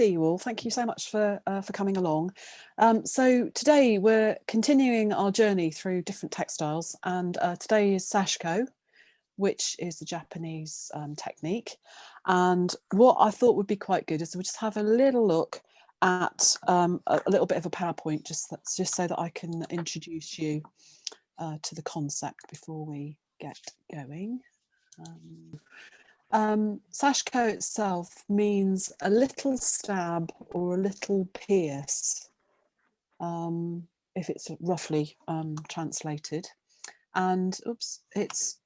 see you all. Thank you so much for coming along. So today we're continuing our journey through different textiles, and today is Sashiko, which is the Japanese technique. And what I thought would be quite good is we'll just have a little look at a little bit of a PowerPoint, just so that I can introduce you to the concept before we get going. Sashiko itself means a little stab or a little pierce, if it's roughly translated. And it's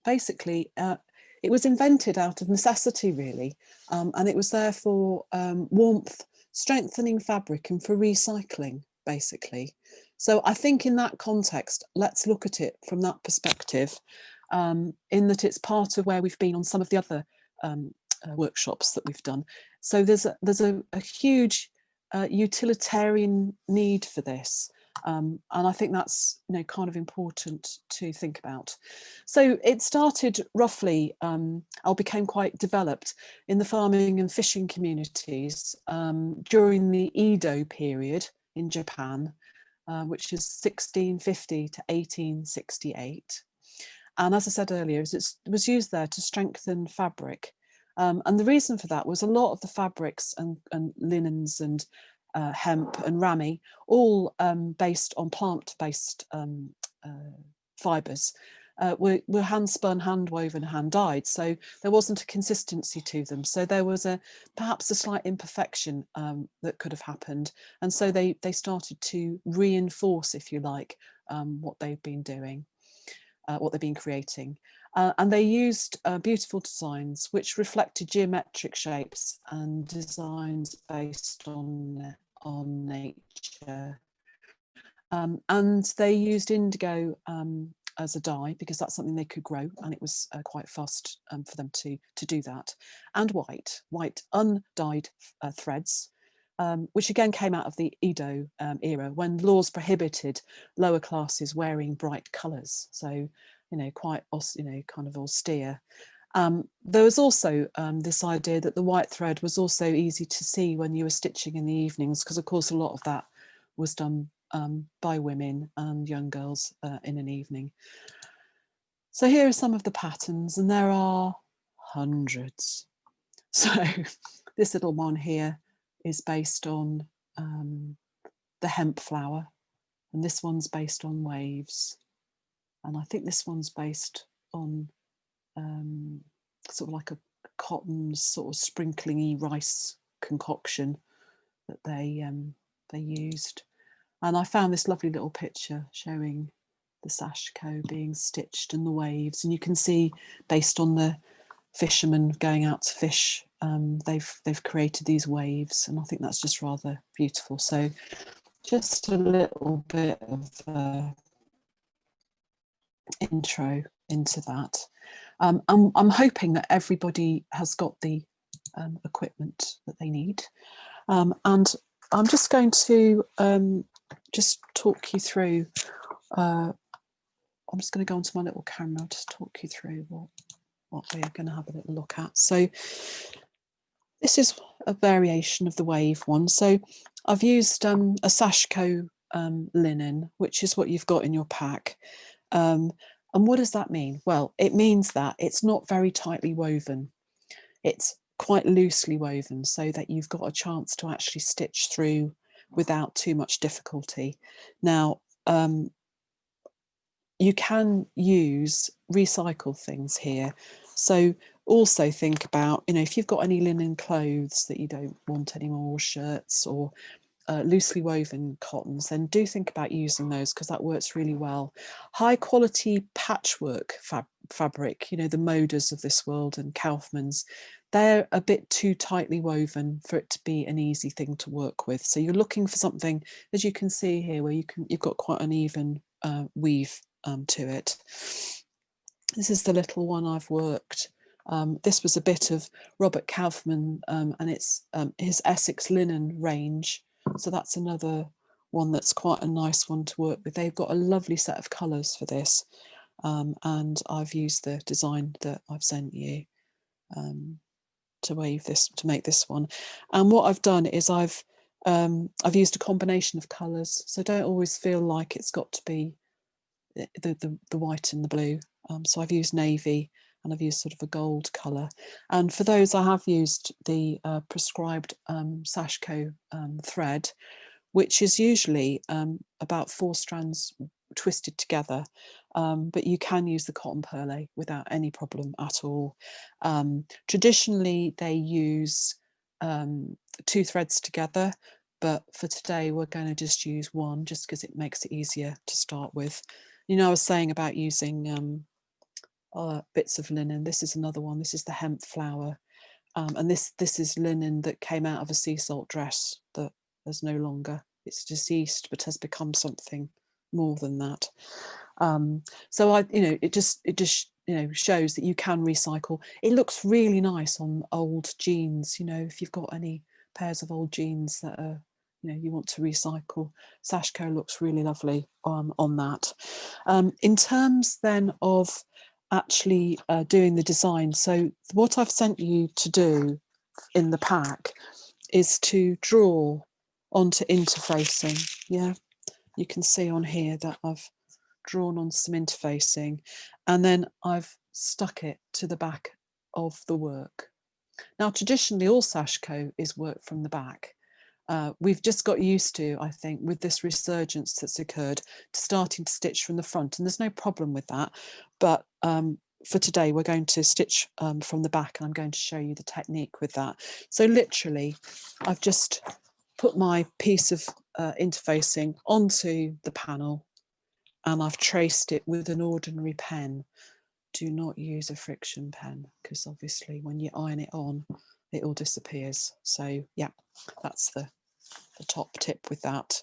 basically, it was invented out of necessity, really, and it was there for warmth, strengthening fabric, and for recycling, basically. So I think in that context, let's look at it from that perspective, in that it's part of where we've been on some of the other workshops that we've done. So there's a huge utilitarian need for this. And I think that's kind of important to think about. So it started roughly, or became quite developed in the farming and fishing communities during the Edo period in Japan, which is 1650 to 1868. And as I said earlier, it was used there to strengthen fabric. And the reason for that was a lot of the fabrics and linens and hemp and rami, all based on plant-based fibres, were hand-spun, hand-woven, hand-dyed. So there wasn't a consistency to them. So there was perhaps a slight imperfection that could have happened. And so they started to reinforce, if you like, what they've been doing. What they've been creating, and they used beautiful designs which reflected geometric shapes and designs based on nature, and they used indigo as a dye because that's something they could grow, and it was quite fast for them to do that, and white undyed threads, which again came out of the Edo era, when laws prohibited lower classes wearing bright colours. So, quite, kind of austere. There was also this idea that the white thread was also easy to see when you were stitching in the evenings, because of course a lot of that was done by women and young girls in an evening. So here are some of the patterns, and there are hundreds. So this little one here is based on the hemp flower, and this one's based on waves, and I think this one's based on sort of like a cotton sort of sprinkling-y rice concoction that they used. And I found this lovely little picture showing the Sashiko being stitched and the waves, and you can see, based on the fishermen going out to fish, they've created these waves, and I think that's just rather beautiful. So just a little bit of intro into that. I'm hoping that everybody has got the equipment that they need, and I'm just going to just talk you through. I'm just going to go onto my little camera, just talk you through what we're going to have a little look at. So this is a variation of the wave one. So I've used a Sashiko linen, which is what you've got in your pack. And what does that mean? Well, it means that it's not very tightly woven. It's quite loosely woven, so that you've got a chance to actually stitch through without too much difficulty. Now, you can use recycled things here. So also think about, if you've got any linen clothes that you don't want anymore, shirts or loosely woven cottons, then do think about using those, because that works really well. High quality patchwork fabric, the Moders of this world and Kaufmann's, they're a bit too tightly woven for it to be an easy thing to work with. So you're looking for something, as you can see here, where you've got quite an even weave to it. This is the little one I've worked. This was a bit of Robert Kaufmann, and it's his Essex linen range. So that's another one that's quite a nice one to work with. They've got a lovely set of colours for this, and I've used the design that I've sent you. wave this, to make this one. And what I've done is I've used a combination of colours, so don't always feel like it's got to be the white and the blue. So I've used navy, and I've used sort of a gold colour. And for those, I have used the prescribed Sashiko thread, which is usually about 4 strands twisted together, but you can use the cotton perlé without any problem at all. Traditionally, they use 2 threads together, but for today we're going to just use one, just because it makes it easier to start with. You know, I was saying about using bits of linen. This is another one. This is the hemp flower, and this is linen that came out of a sea salt dress that is no longer, it's deceased, but has become something more than that. So it just shows that you can recycle. It looks really nice on old jeans. You know, if you've got any pairs of old jeans that are, you want to recycle, Sashiko looks really lovely on that. In terms then of actually doing the design, so what I've sent you to do in the pack is to draw onto interfacing. Yeah, you can see on here that I've drawn on some interfacing, and then I've stuck it to the back of the work. Now, traditionally, all Sashiko is work from the back. We've just got used to, I think, with this resurgence that's occurred, to starting to stitch from the front, and there's no problem with that. But for today, we're going to stitch from the back, and I'm going to show you the technique with that. So literally, I've just put my piece of interfacing onto the panel, and I've traced it with an ordinary pen. Do not use a friction pen, because obviously when you iron it on, it all disappears. So yeah, that's the top tip with that.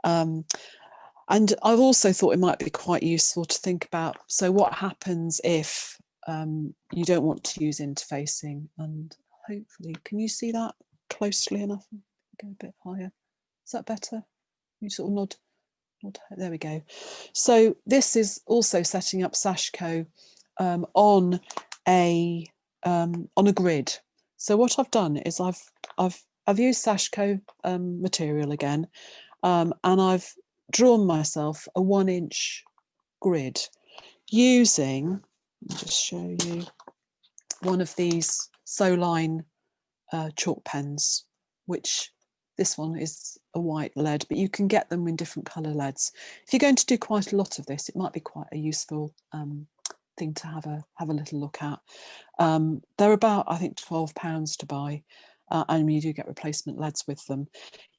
And I've also thought it might be quite useful to think about, so what happens if you don't want to use interfacing? And hopefully, can you see that closely enough? Go a bit higher. Is that better? You sort of nod. There we go. So this is also setting up Sashiko on a grid. So what I've done is I've used Sashiko material again, and I've drawn myself a 1-inch grid using, let me just show you, one of these Soline chalk pens, which this one is a white lead, but you can get them in different colour leads. If you're going to do quite a lot of this, it might be quite a useful thing to have a little look at. They're about, I think, £12 to buy, and you do get replacement leads with them.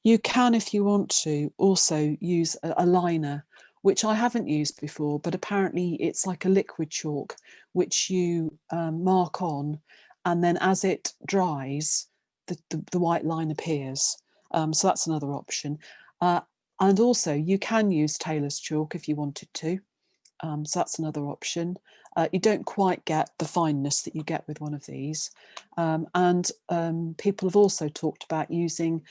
You can, if you want to, also use a liner, which I haven't used before, but apparently it's like a liquid chalk, which you mark on, and then as it dries, the white line appears. So that's another option. And also you can use tailor's chalk if you wanted to. So that's another option. You don't quite get the fineness that you get with one of these. And people have also talked about using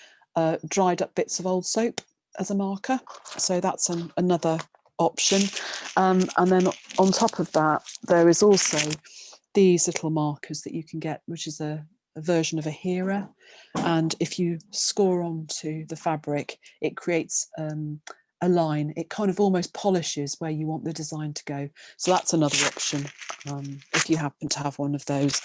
dried up bits of old soap as a marker. So that's another option. And then on top of that, there is also these little markers that you can get, which is a version of a herer. And if you score onto the fabric, it creates a line. It kind of almost polishes where you want the design to go. So that's another option if you happen to have one of those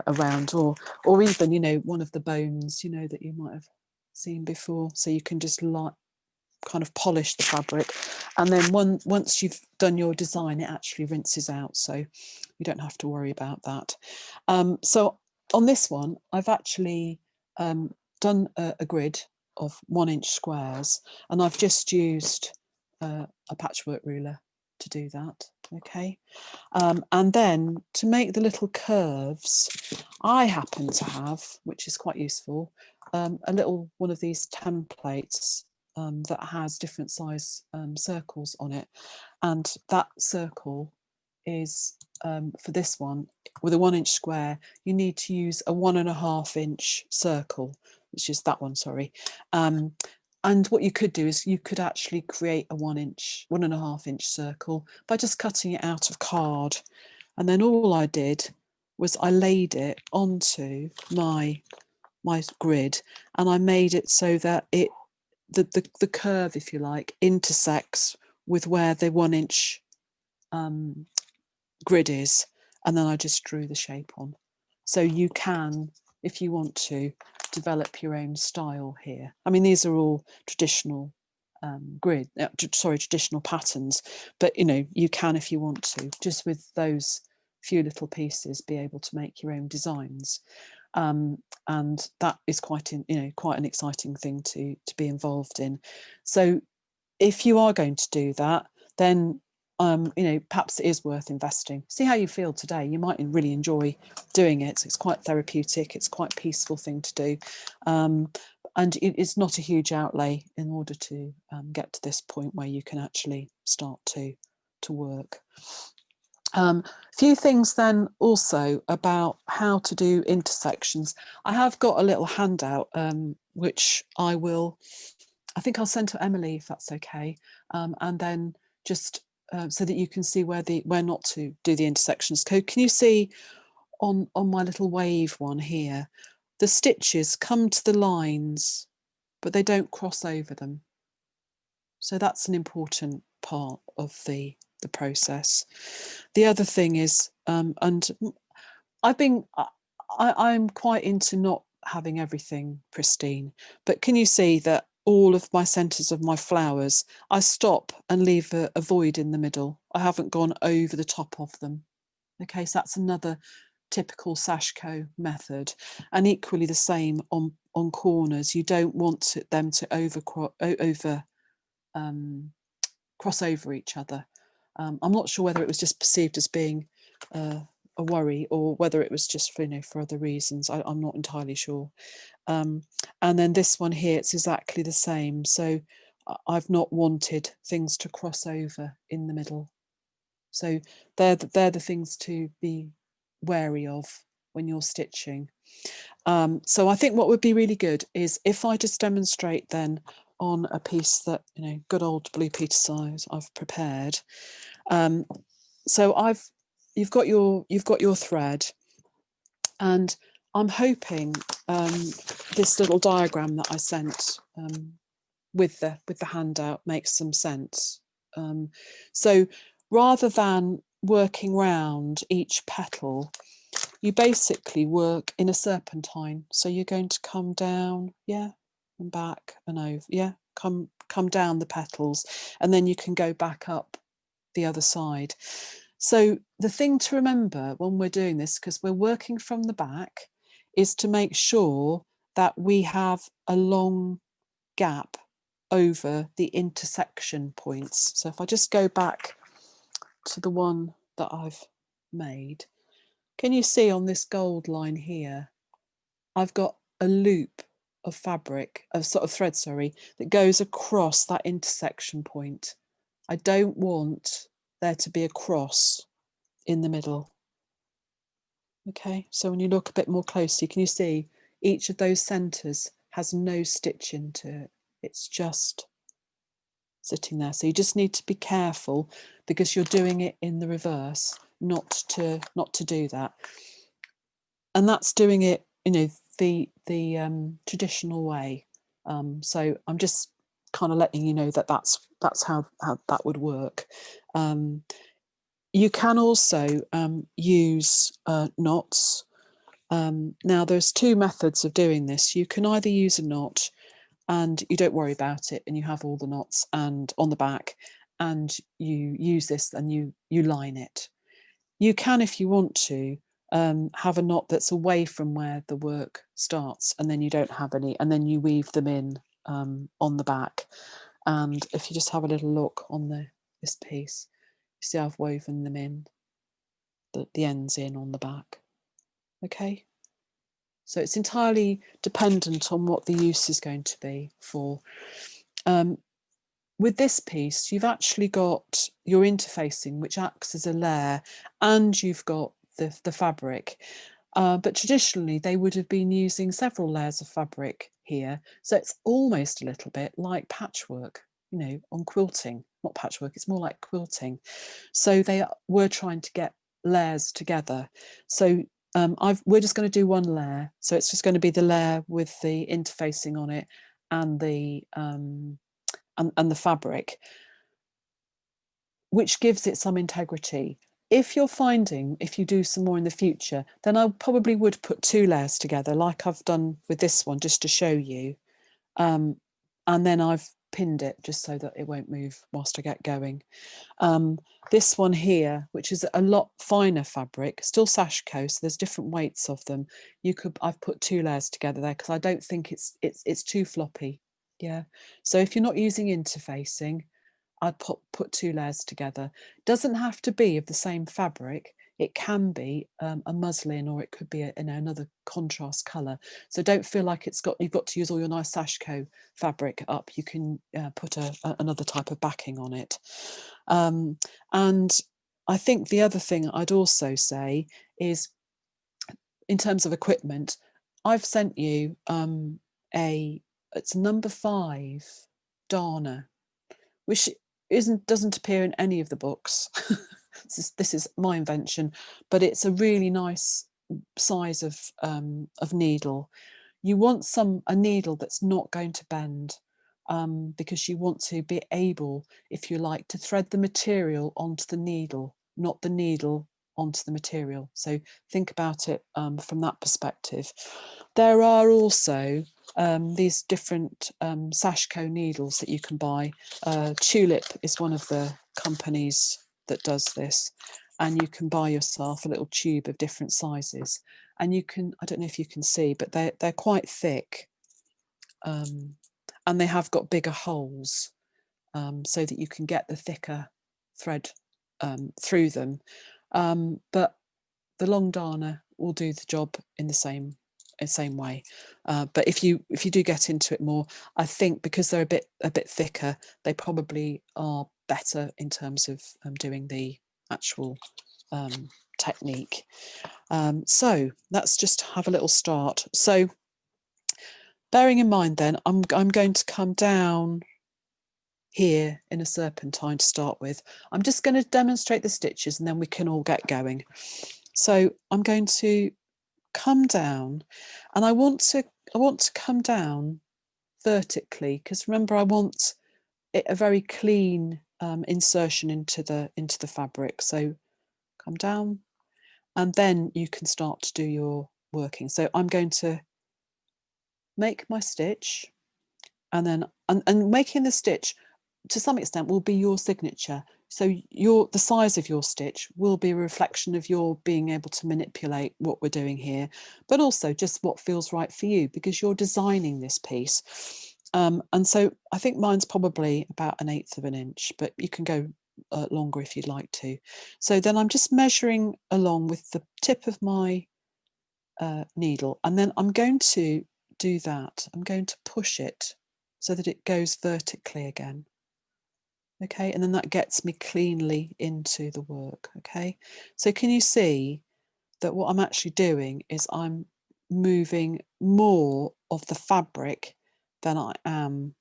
around, or even, you know, one of the bones, you know, that you might have seen before. So you can just kind of polish the fabric, and then once you've done your design, it actually rinses out, so you don't have to worry about that. So on this one, I've actually done a grid of 1-inch squares, and I've just used a patchwork ruler to do that. Okay, and then to make the little curves, I happen to have, which is quite useful, a little one of these templates that has different size circles on it, and that circle is for this one, with a 1-inch square, you need to use a 1.5-inch circle, which is that one, sorry. And what you could do is you could actually create a 1.5-inch circle by just cutting it out of card. And then all I did was I laid it onto my grid, and I made it so that the curve, if you like, intersects with where the 1 inch grid is, and then I just drew the shape on. So you can, if you want to, develop your own style here. I mean, these are all traditional traditional patterns, but you know, you can, if you want to, just with those few little pieces, be able to make your own designs. And that is quite an exciting thing to be involved in. So if you are going to do that, then you know, perhaps it is worth investing. See how you feel today. You might really enjoy doing it. It's quite therapeutic. It's quite a peaceful thing to do. And it's not a huge outlay in order to get to this point where you can actually start to work. A few things then also about how to do intersections. I have got a little handout which I think I'll send to Emily, if that's okay, and then just so that you can see where not to do the intersections. Can you see on my little wave one here, the stitches come to the lines, but they don't cross over them. So that's an important part of the process. The other thing is, and I'm quite into not having everything pristine, but can you see that all of my centres of my flowers, I stop and leave a void in the middle. I haven't gone over the top of them. Okay, so that's another typical Sashiko method. And equally the same on corners. You don't want them to cross over each other. I'm not sure whether it was just perceived as being a worry, or whether it was just for other reasons. I'm not entirely sure. And then this one here, it's exactly the same. So I've not wanted things to cross over in the middle. So they're the things to be wary of when you're stitching. So I think what would be really good is if I just demonstrate then on a piece that, you know, good old Blue Peter size I've prepared. So you've got your thread, and I'm hoping this little diagram that I sent with the handout makes some sense. So rather than working round each petal, you basically work in a serpentine. So you're going to come down, yeah, and back and over, yeah, come down the petals, and then you can go back up the other side. So the thing to remember when we're doing this, because we're working from the back, is to make sure that we have a long gap over the intersection points. So if I just go back to the one that I've made, can you see on this gold line here, I've got a loop of fabric, of sort of thread, sorry, that goes across that intersection point. I don't want there to be a cross in the middle. Okay, so when you look a bit more closely, can you see each of those centres has no stitch into it? It's just sitting there. So you just need to be careful, because you're doing it in the reverse, not to do that. And that's doing it, you know, the traditional way. So I'm just kind of letting you know that that's how that would work. You can also use knots. Now there's two methods of doing this. You can either use a knot and you don't worry about it, and you have all the knots and on the back, and you use this and you line it. You can, if you want to, have a knot that's away from where the work starts, and then you don't have any, and then you weave them in on the back. And if you just have a little look on this piece, you see I've woven them in, the ends in on the back. Okay, so it's entirely dependent on what the use is going to be for. With this piece, you've actually got your interfacing, which acts as a layer, and you've got the fabric. But traditionally, they would have been using several layers of fabric here. So it's almost a little bit like patchwork, you know, on quilting. Not patchwork, it's more like quilting. So they were trying to get layers together. So we're just going to do one layer, so it's just going to be the layer with the interfacing on it and the fabric, which gives it some integrity. If you're finding, if you do some more in the future, then I probably would put 2 layers together, like I've done with this one, just to show you. And then I've pinned it just so that it won't move whilst I get going. This one here, which is a lot finer fabric, still Sashiko, so there's different weights of them. I've put 2 layers together there because I don't think it's too floppy. Yeah. So if you're not using interfacing, I'd put 2 layers together. Doesn't have to be of the same fabric. It can be a muslin, or it could be another contrast colour. So don't feel like you've got to use all your nice Sashiko fabric up. You can put another type of backing on it. And I think the other thing I'd also say is, in terms of equipment, I've sent you it's number 5 darner, which doesn't appear in any of the books. This is my invention, but it's a really nice size of needle. You want a needle that's not going to bend, because you want to be able, if you like, to thread the material onto the needle, not the needle onto the material. So think about it from that perspective. There are also these different Sashiko needles that you can buy. Tulip is one of the companies that does this, and you can buy yourself a little tube of different sizes, and you can, I don't know if you can see, but they're quite thick, and they have got bigger holes, so that you can get the thicker thread through them, but the long darner will do the job in the same way. But if you do get into it more, I think because they're a bit thicker, they probably are better in terms of doing the actual technique. So let's just have a little start. So bearing in mind then, I'm going to come down here in a serpentine to start with. I'm just going to demonstrate the stitches and then we can all get going. So I'm going to come down, and I want to come down vertically, because remember, I want a very clean insertion into the fabric. So come down, and then you can start to do your working. So I'm going to make my stitch, and then and making the stitch to some extent will be your signature. So the size of your stitch will be a reflection of your being able to manipulate what we're doing here, but also just what feels right for you, because you're designing this piece. And so I think mine's probably about 1/8 of an inch, but you can go longer if you'd like to. So then I'm just measuring along with the tip of my needle, and then I'm going to do that. I'm going to push it so that it goes vertically again. Okay, and then that gets me cleanly into the work. Okay, so can you see that what I'm actually doing is I'm moving more of the fabric than I am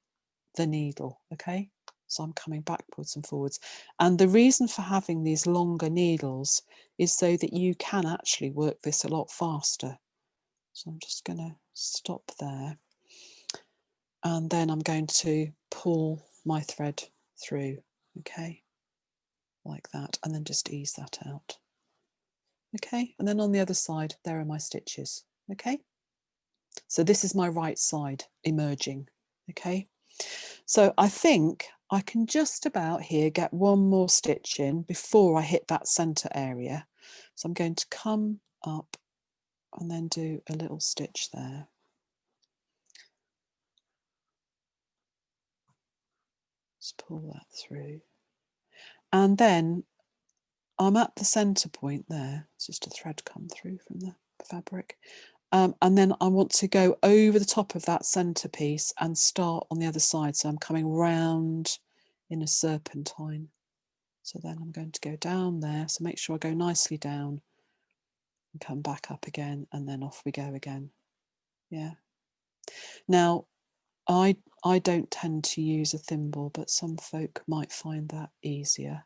the needle. Okay, so I'm coming backwards and forwards, and the reason for having these longer needles is so that you can actually work this a lot faster. So I'm just going to stop there, and then I'm going to pull my thread through. Okay, like that, and then just ease that out. Okay, and then on the other side, there are my stitches. Okay, so this is my right side emerging. Okay, so I think I can just about here get one more stitch in before I hit that center area. So I'm going to come up and then do a little stitch there. Just pull that through, and then I'm at the center point there. It's just a thread come through from the fabric. And then I want to go over the top of that centerpiece and start on the other side. So I'm coming round in a serpentine. So then I'm going to go down there. So make sure I go nicely down and come back up again, and then off we go again. Yeah. Now, I don't tend to use a thimble, but some folk might find that easier.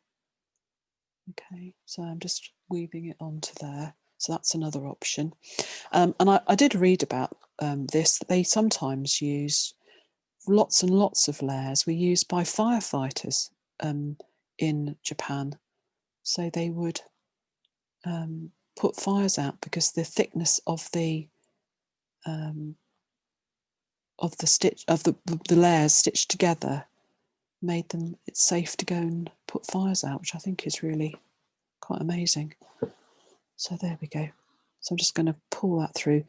Okay, so I'm just weaving it onto there. So that's another option. And I did read about this. They sometimes use lots and lots of layers were used by firefighters in Japan. So they would put fires out because the thickness of the stitch of the layers stitched together made them it's safe to go and put fires out, which I think is really quite amazing. So there we go. So I'm just going to pull that through.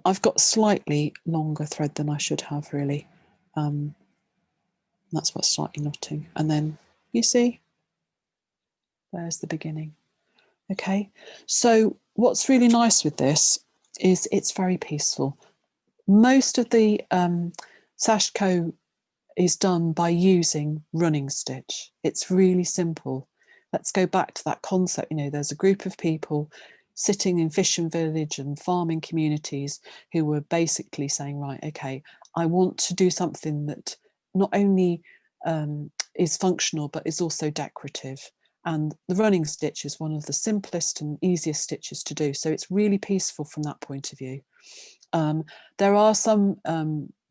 I've got slightly longer thread than I should have, really. That's what's slightly knotting. And then you see, there's the beginning. Okay, so what's really nice with this is it's very peaceful. Most of the Sashiko is done by using running stitch. It's really simple. Let's go back to that concept. You know, there's a group of people sitting in fishing village and farming communities who were basically saying, right, okay, I want to do something that not only is functional, but is also decorative. And the running stitch is one of the simplest and easiest stitches to do. So it's really peaceful from that point of view. There are some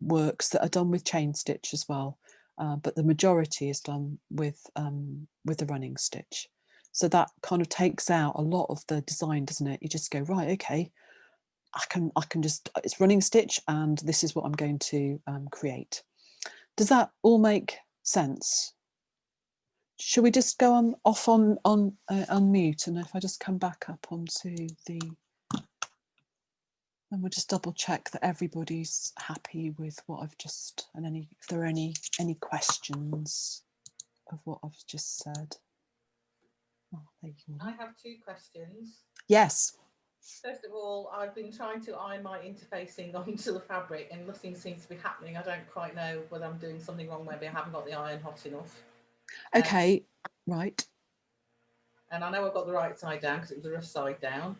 works that are done with chain stitch as well, but the majority is done with the running stitch. So that kind of takes out a lot of the design, doesn't it? You just go, right, okay, I can just, it's running stitch and this is what I'm going to create. Does that all make sense? Should we just go off on mute, and if I just come back up onto the, and we'll just double check that everybody's happy with what I've just, and if there are any questions of what I've just said. Oh, there you go. I have 2 questions. Yes. First of all, I've been trying to iron my interfacing onto the fabric and nothing seems to be happening. I don't quite know whether I'm doing something wrong. Maybe I haven't got the iron hot enough. Okay, right. And I know I've got the right side down because it was the rough side down.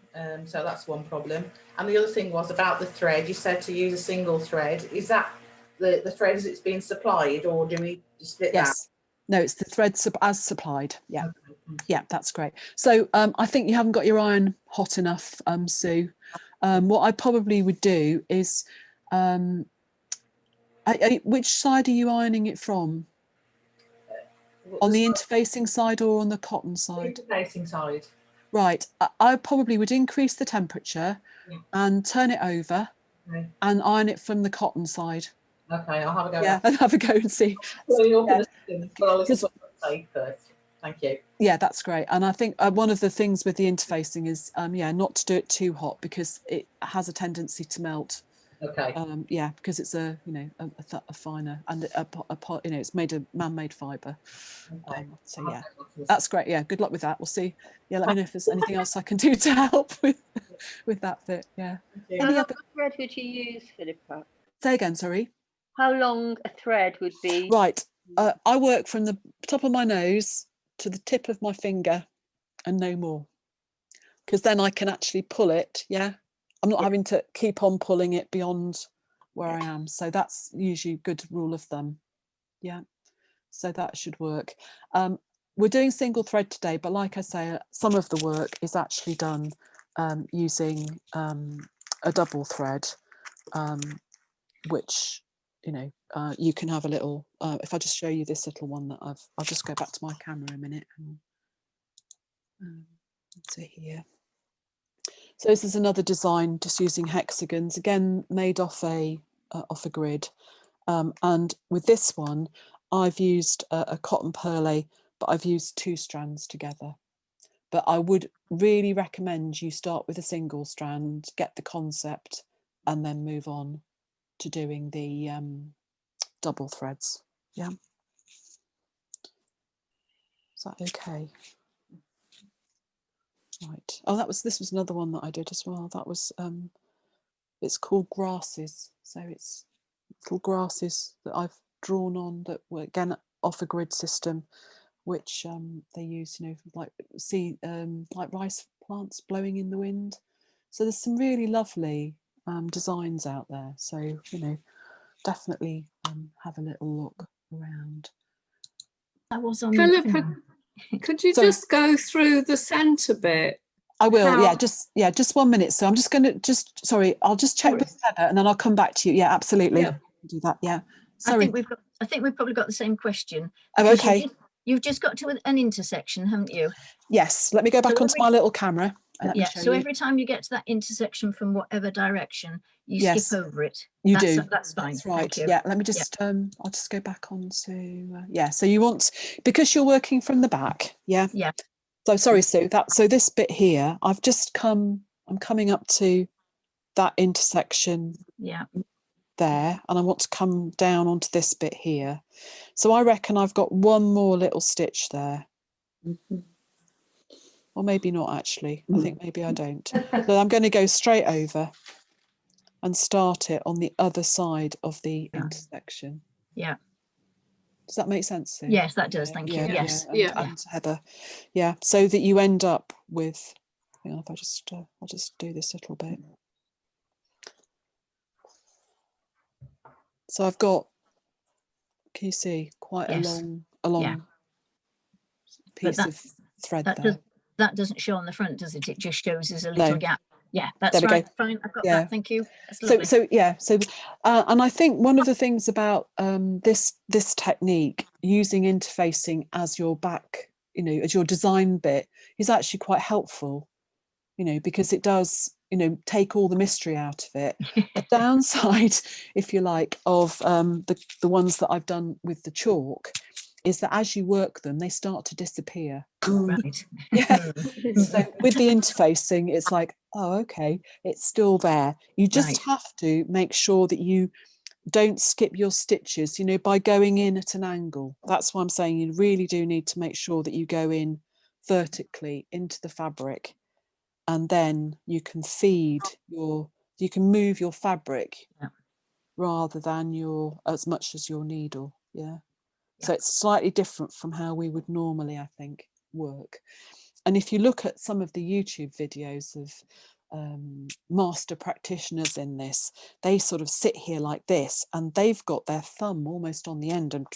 So that's one problem. And the other thing was about the thread. You said to use a single thread. Is that the thread as it's being supplied, or do we split that? Yes. No, it's the thread as supplied. Yeah. Okay. Yeah, that's great. So I think you haven't got your iron hot enough, Sue. What I probably would do is, which side are you ironing it from? On the interfacing side or on the cotton side? Interfacing side. Right. I probably would increase the temperature and turn it over and iron it from the cotton side. Okay, I'll have a go. Yeah, and have a go and see. Thank you. Yeah, that's great. And I think one of the things with the interfacing is, yeah, not to do it too hot because it has a tendency to melt. Okay. Yeah, because it's a finer and you know, it's made of man-made fibre. Okay. So yeah, that's great. Yeah, good luck with that. We'll see. Yeah, let me know if there's anything else I can do to help with that bit. Yeah. How long a thread would you use, Philippa? Say again, sorry. How long a thread would be? Right. I work from the top of my nose to the tip of my finger and no more, because then I can actually pull it. Yeah, I'm not having to keep on pulling it beyond where I am. So that's usually a good rule of thumb. Yeah, so that should work. We're doing single thread today, but like I say, some of the work is actually done using a double thread, which, you know, you can have a little, if I just show you this little one that I'll just go back to my camera a minute. So here. So this is another design just using hexagons, again made off a grid. And with this one, I've used a cotton perlé, but I've used 2 strands together. But I would really recommend you start with a single strand, get the concept, and then move on to doing the double threads. Yeah. Is that okay? Right. Oh, this was another one that I did as well. That was it's called grasses. So it's little grasses that I've drawn on that were again off a grid system, which they use, you know, like like rice plants blowing in the wind. So there's some really lovely designs out there. So, you know, definitely have a little look around. That was on Philippa, could you just go through the centre bit I will. how- Just 1 minute. So I'm just going to sorry, I'll just check with Heather and then I'll come back to you. Yeah, absolutely. Yeah. Do that. Yeah. I Sorry. think we've probably got the same question. Oh, because okay. You've just got to an intersection, haven't you? Yes. Let me go back onto my little camera. And let me show So you. every time you get to that intersection from whatever direction, you Yes, skip over it. You do. That's fine. That's right. Thank you. Yeah. Let me just. I'll just go back on to. Yeah. So you want, because you're working from the back. Yeah. Yeah. So sorry, Sue. So this bit here, I'm coming up to that intersection. Yeah. There, and I want to come down onto this bit here. So I reckon I've got one more little stitch there. Or maybe not actually. I think maybe I don't. So I'm going to go straight over and start it on the other side of the intersection. Yeah. Does that make sense, Sue? Yes, that does. Thank you. Yes. And Heather. Yeah. So that you end up with, hang on, if I'll just do this little bit. So I've got, can you see, quite a long piece of thread there. That doesn't show on the front, does it? It just shows as a little gap. Yeah, that's there we right. go. Fine, I've got that. Thank you. That's And I think one of the things about this technique, using interfacing as your back, as your design bit, is actually quite helpful, because it does, take all the mystery out of it. The downside, if you like, of the ones that I've done with the chalk is that as you work them, they start to disappear. Right. Yeah. So with the interfacing, it's like, oh, okay, it's still there. You just have to make sure that you don't skip your stitches, by going in at an angle. That's why I'm saying you really do need to make sure that you go in vertically into the fabric, and then you can you can move your fabric rather than as much as your needle. Yeah. So it's slightly different from how we would normally, I think, work. And if you look at some of the YouTube videos of master practitioners in this, they sort of sit here like this, and they've got their thumb almost on the end and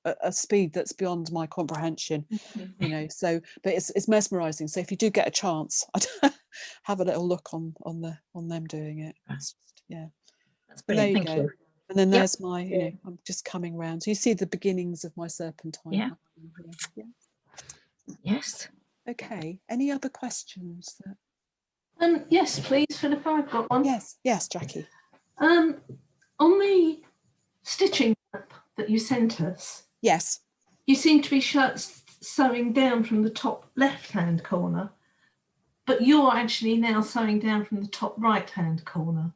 at a speed that's beyond my comprehension, so, but it's mesmerizing. So if you do get a chance, have a little look on them doing it. That's brilliant. Thank you. And then there's my, I'm just coming round. So you see the beginnings of my serpentine. Yeah. Yes. Okay. Any other questions? Yes, please, Philippa, I've got one. Yes, Jackie. On the stitching map that you sent us, yes, you seem to be sewing down from the top left-hand corner, but you're actually now sewing down from the top right-hand corner.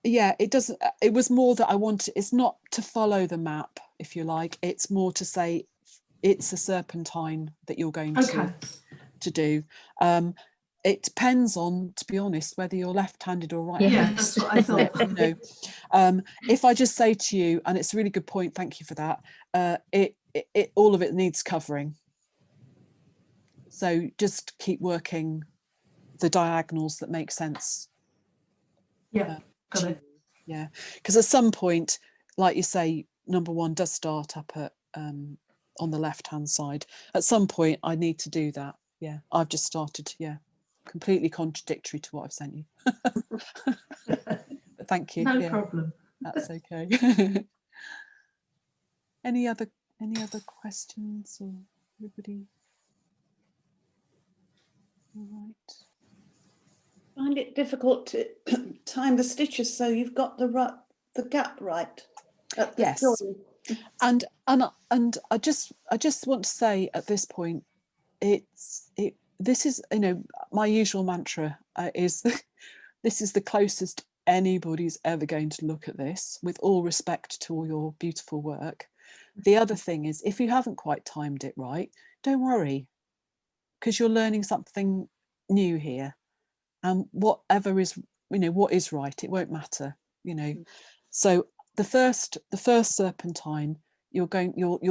Yeah, it doesn't. It was more that I wanted. It's not to follow the map, if you like. It's more to say it's a serpentine that you're going to do. It depends on, to be honest, whether you're left-handed or right-handed. Yeah, that's what I thought. If I just say to you, and it's a really good point, thank you for that. All of it needs covering. So just keep working the diagonals that make sense. Yeah. Got it. Yeah, because at some point, like you say, number one does start up at on the left hand side. At some point I need to do that. Yeah, I've just started. Yeah, completely contradictory to what I've sent you. But thank you. No problem. That's okay. Any other questions, or everybody all right? Find it difficult to time the stitches so you've got the gap right at the join. And I just want to say at this point, this is, my usual mantra is this is the closest anybody's ever going to look at this, with all respect to all your beautiful work. The other thing is, if you haven't quite timed it right, don't worry, because you're learning something new here. And whatever is, what is right, it won't matter, So the first serpentine, you'll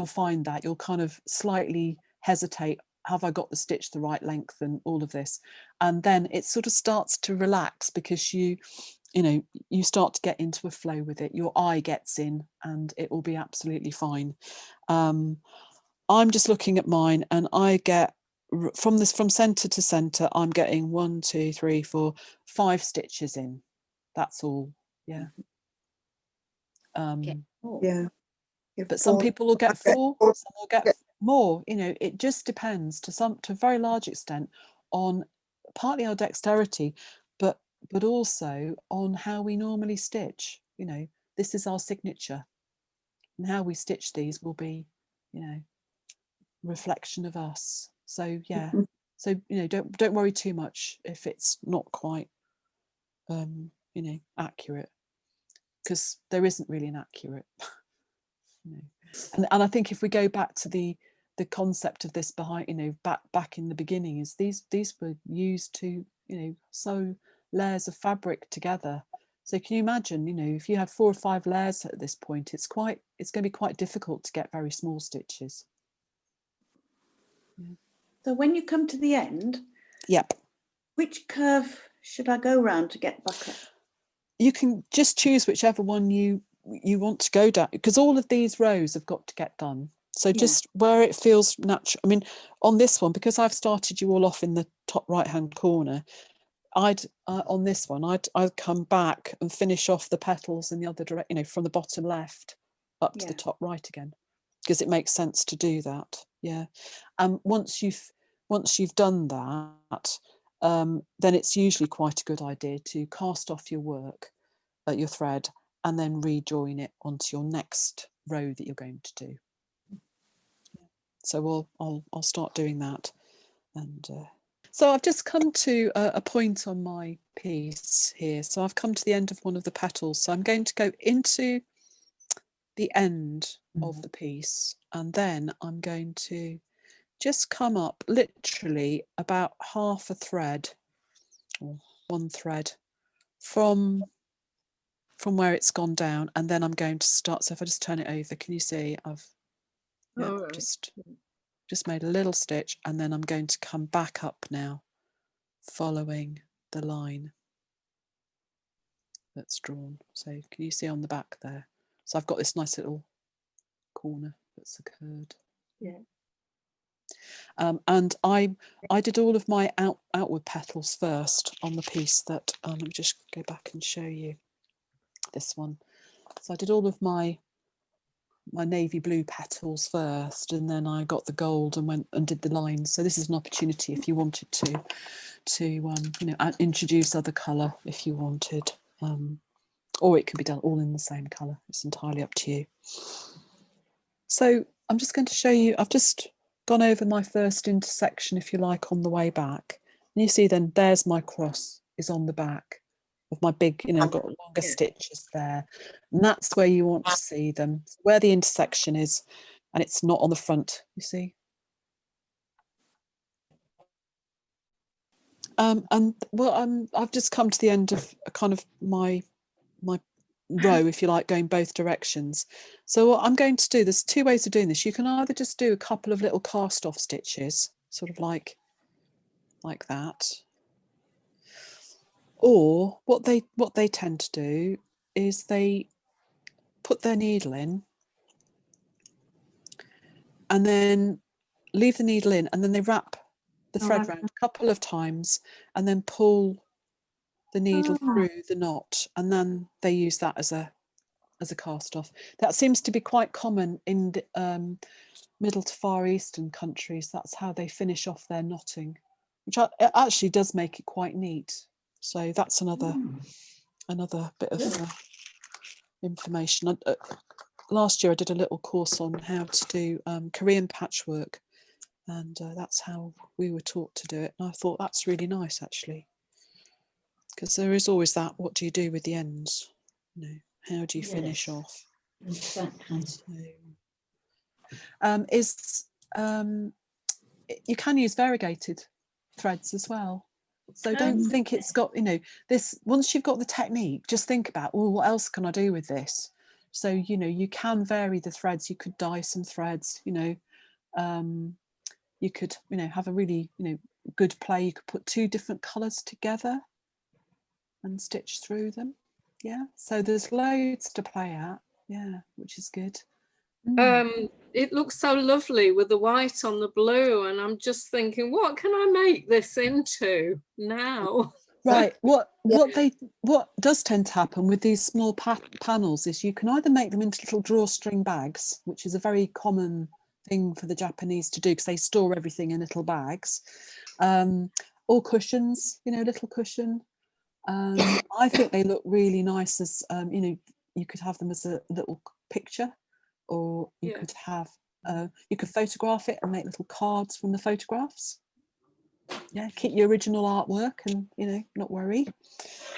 find that you'll kind of slightly hesitate. Have I got the stitch the right length and all of this? And then it sort of starts to relax, because you start to get into a flow with it. Your eye gets in, and it will be absolutely fine. I'm just looking at mine, and I get from center to center, I'm getting 1, 2, 3, 4, 5 stitches in. That's all. Yeah. Yeah. But some people will get 4, some will get more. You know, it just depends to a very large extent on partly our dexterity, but also on how we normally stitch. You know, this is our signature, and how we stitch these will be, you know, reflection of us. So yeah. So, you know, don't worry too much if it's not quite you know, accurate, because there isn't really an accurate. You know. And I think if we go back to the concept of this behind, you know, back in the beginning, is these were used to, you know, sew layers of fabric together. So can you imagine, you know, if you have 4 or 5 layers at this point, it's going to be quite difficult to get very small stitches. Yeah. So when you come to the end, Yep, which curve should I go round to get back up? you can just choose whichever one you want to go down, because all of these rows have got to get done. So just where it feels natural. I mean, on this one, because I've started you all off in the top right hand corner, I'd on this one I'd come back and finish off the petals in the other direction, you know, from the bottom left up to the top right again, because it makes sense to do that. Yeah. And once you've done that, then it's usually quite a good idea to cast off your work, your thread, and then rejoin it onto your next row that you're going to do. So I'll start doing that. And so I've just come to a point on my piece here. So I've come to the end of one of the petals. So I'm going to go into the end of the piece, and then I'm going to just come up literally about half a thread, or 1 thread from where it's gone down, and then I'm going to start. So if I just turn it over, can you see I've just made a little stitch, and then I'm going to come back up now, following the line that's drawn. So can you see on the back there? So I've got this nice little corner that's occurred. Yeah. And I did all of my outward petals first on the piece that, let me just go back and show you this one. So I did all of my navy blue petals first, and then I got the gold and went and did the lines. So this is an opportunity if you wanted to you know, introduce other colour if you wanted, or it could be done all in the same colour. It's entirely up to you. So I'm just going to show you, I've just gone over my first intersection, if you like, on the way back. And you see then there's my cross is on the back of my big, you know, I've got longer stitches there. And that's where you want to see them, where the intersection is, and it's not on the front, you see. And well, I've just come to the end of a kind of my row, if you like, going both directions. So what I'm going to do, there's 2 ways of doing this. You can either just do a couple of little cast off stitches, sort of like that, or what they tend to do is they put their needle in and then leave the needle in, and then they wrap the thread round a couple of times and then pull the needle through the knot, and then they use that as a cast off. That seems to be quite common in the, Middle to Far Eastern countries. That's how they finish off their knotting, which actually does make it quite neat. So that's another bit of information. Last year I did a little course on how to do Korean patchwork, and that's how we were taught to do it. And I thought that's really nice, actually, because there is always that, what do you do with the ends? You know, how do you finish off? Exactly. So, you can use variegated threads as well. So don't think it's got, you know, this, once you've got the technique, just think about, oh, what else can I do with this? So, you know, you can vary the threads. You could dye some threads, you know, you could, you know, have a really, you know, good play. You could put 2 different colours together and stitch through them. Yeah, so there's loads to play at. Yeah, which is good. It looks so lovely with the white on the blue, and I'm just thinking, what can I make this into now? Right. What does tend to happen with these small panels is you can either make them into little drawstring bags, which is a very common thing for the Japanese to do because they store everything in little bags, or cushions, you know, little cushion. I think they look really nice as, you know, you could have them as a little picture, or you could have, you could photograph it and make little cards from the photographs. Yeah, keep your original artwork and, you know, not worry.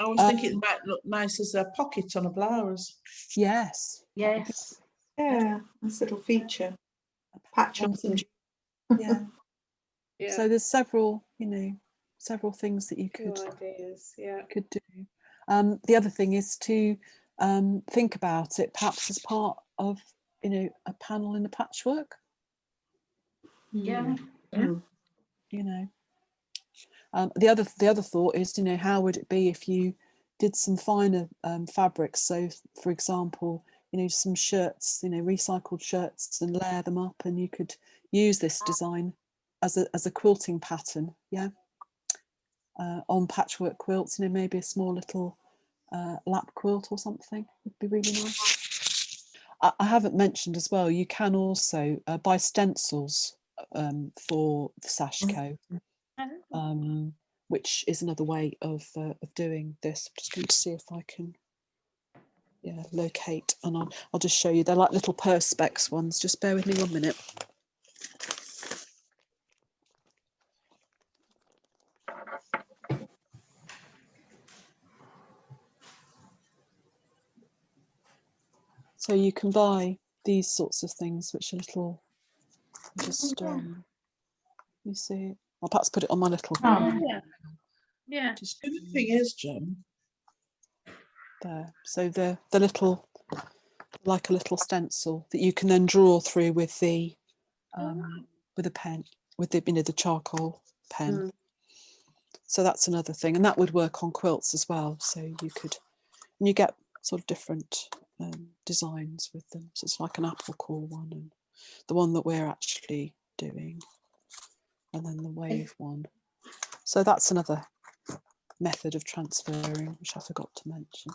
I was thinking it might look nice as a pocket on a blouse. Yes. Yes. Yeah, nice little feature. Patch on some. Yeah. So there's several, you know, several things that you could could do. The other thing is to think about it perhaps as part of, you know, a panel in the patchwork. Yeah. You know, the other thought is, you know, how would it be if you did some finer fabrics? So, for example, you know, some shirts, you know, recycled shirts, and layer them up, and you could use this design as a quilting pattern. Yeah. On patchwork quilts, you know, maybe a small little lap quilt or something would be really nice. I haven't mentioned as well, you can also buy stencils for the Sashiko, which is another way of doing this. I'm just going to see if I can locate, and I'll just show you. They're like little perspex ones. Just bear with me 1 minute. So you can buy these sorts of things, which are little, just you see, I'll perhaps put it on my little. Yeah. Just The other thing is, Jem, there. So the little, like a little stencil that you can then draw through with the with a pen, with the, you know, the charcoal pen. So that's another thing, and that would work on quilts as well. So you could, and you get sort of different designs with them. So it's like an apple core one, and the one that we're actually doing, and then the wave one. So that's another method of transferring, which I forgot to mention.